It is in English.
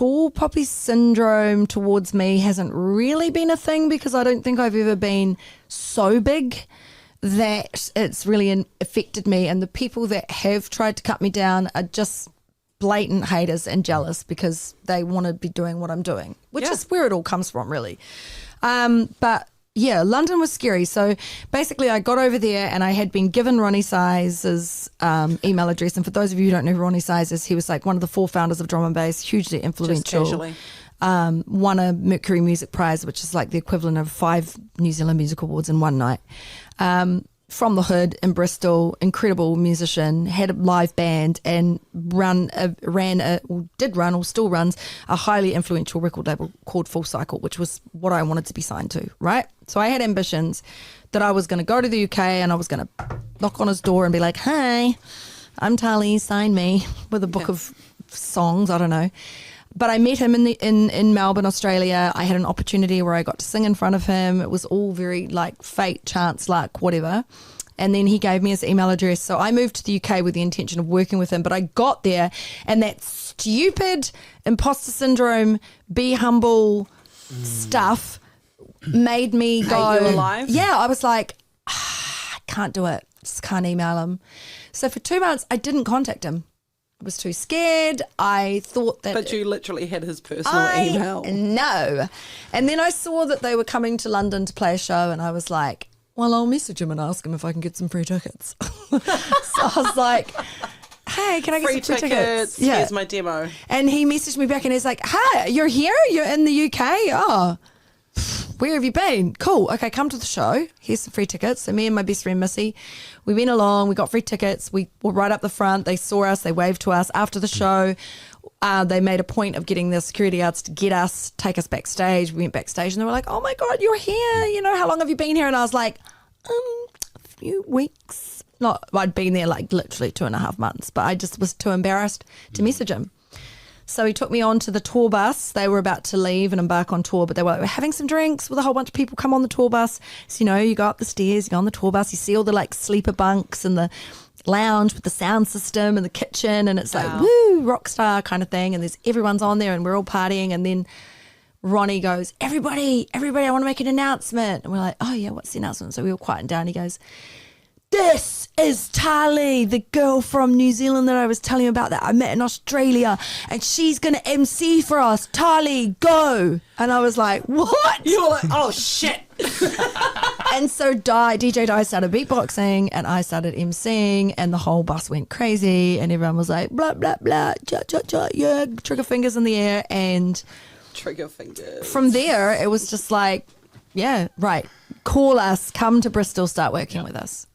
tall poppy syndrome towards me hasn't really been a thing because I don't think I've ever been so big that it's really affected me. And the people that have tried to cut me down are just blatant haters and jealous because they want to be doing what I'm doing, which is where it all comes from, really. But yeah, London was scary. So basically I got over there and I had been given Ronnie Size's email address. And for those of you who don't know who Ronnie Size is, he was like one of the 4 founders of drum and bass, hugely influential. Won a Mercury Music Prize, which is like the equivalent of 5 New Zealand Music Awards in one night. From the hood in Bristol, incredible musician, had a live band and still runs a highly influential record label called Full Cycle, which was what I wanted to be signed to, right? So I had ambitions that I was going to go to the UK and I was going to knock on his door and be like, "Hi, I'm Tali, sign me," with a book of songs, I don't know. But I met him in Melbourne, Australia. I had an opportunity where I got to sing in front of him. It was all very like fate, chance, luck, whatever. And then he gave me his email address. So I moved to the UK with the intention of working with him. But I got there and that stupid imposter syndrome, be humble stuff made me go, you alive? Yeah, I was like, I can't do it. Just can't email him. So for 2 months, I didn't contact him. Was too scared. I thought that... But you literally had his personal email. No. And then I saw that they were coming to London to play a show and I was like, well, I'll message him and ask him if I can get some free tickets. So I was like, hey, can I get some free tickets? Yeah. Here's my demo. And he messaged me back and he's like, hi, you're here? You're in the UK? Oh, where have you been? Cool. Okay, come to the show. Here's some free tickets. So me and my best friend Missy, we went along. We got free tickets. We were right up the front. They saw us. They waved to us. After the show, they made a point of getting the security guards to take us backstage. We went backstage and they were like, "Oh my God, you're here. You know, how long have you been here?" And I was like, a few weeks. I'd been there like literally 2.5 months, but I just was too embarrassed to message him. So he took me on to the tour bus. They were about to leave and embark on tour, but they were like, we're having some drinks with a whole bunch of people. Come on the tour bus. So, you know, you go up the stairs, you go on the tour bus, you see all the like sleeper bunks and the lounge with the sound system and the kitchen, and it's like, woo, rock star kind of thing. And everyone's on there and we're all partying. And then Ronnie goes, everybody, I want to make an announcement. And we're like, oh yeah, what's the announcement? So we all quieten down. He goes, this is Tali, the girl from New Zealand that I was telling you about that I met in Australia, and she's going to MC for us. Tali, go. And I was like, what? You were like, oh shit. And so DJ Di started beatboxing and I started MCing and the whole bus went crazy and everyone was like, blah, blah, blah, cha, cha, cha, yeah, trigger fingers in the air. And trigger fingers. From there, it was just like, yeah, right. Call us, come to Bristol, start working with us.